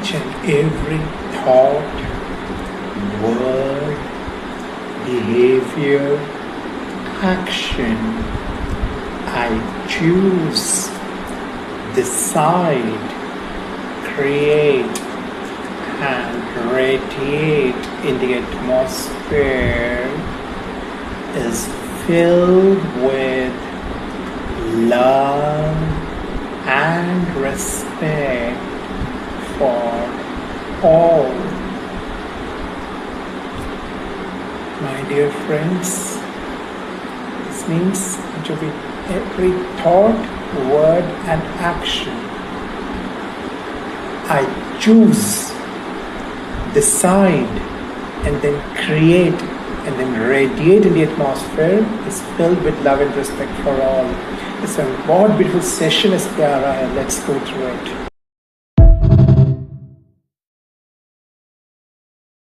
each and every thought, word, behavior, action, I choose, decide, create, and radiate in the atmosphere is filled with love and respect for all. My dear friends, this means to be every thought, word, and action I choose, decide, and then create, and then radiate in the atmosphere is filled with love and respect for all. It's a बहुत beautiful session is प्यारा है. Let's go through it.